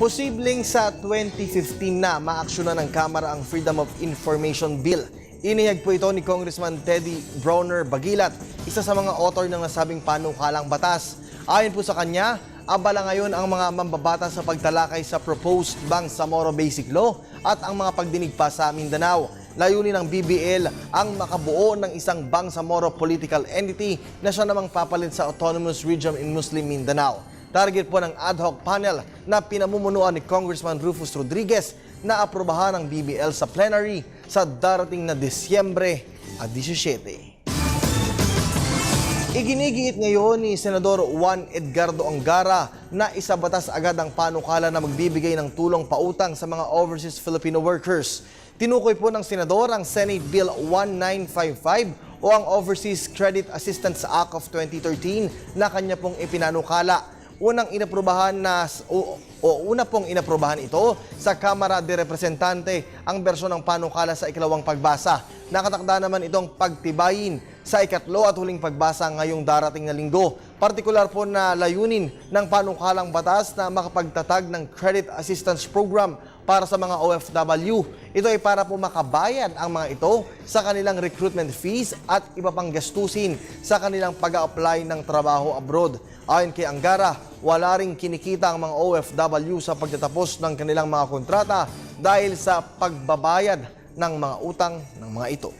Posibleng sa 2015 na maaksyonan ng Kamara ang Freedom of Information Bill. Inihag po ito ni Congressman Teddy Browner Bagilat, isa sa mga author ng nasabing panukalang batas. Ayon po sa kanya, abala ngayon ang mga mambabatas sa pagtalakay sa proposed Bangsamoro Basic Law at ang mga pagdinig pa sa Mindanao. Layunin ng BBL ang makabuo ng isang Bangsamoro political entity na siya namang papalit sa Autonomous Region in Muslim Mindanao. Target po ng ad hoc panel na pinamumunuan ni Congressman Rufus Rodriguez na aprobahan ng BBL sa plenary sa darating na Disyembre 17. Iginigiit ngayon ni Senador Juan Edgardo Angara na isabatas agad ang panukala na magbibigay ng tulong pautang sa mga overseas Filipino workers. Tinukoy po ng Senador ang Senate Bill 1955 o ang Overseas Credit Assistance Act of 2013 na kanya pong ipinanukala. Una pong inaprobahan ito sa Kamara de Representante ang bersyon ng panukala sa ikalawang pagbasa. Nakatakda naman itong pagtibayin sa ikatlo at huling pagbasa ngayong darating na linggo. Partikular po na layunin ng panukalang batas na makapagtatag ng Credit Assistance Program para sa mga OFW. Ito ay para po makabayad ang mga ito sa kanilang recruitment fees at iba pang gastusin sa kanilang pag-a-apply ng trabaho abroad. Ayon kay Angara, wala ring kinikita ang mga OFW sa pagtatapos ng kanilang mga kontrata dahil sa pagbabayad ng mga utang ng mga ito.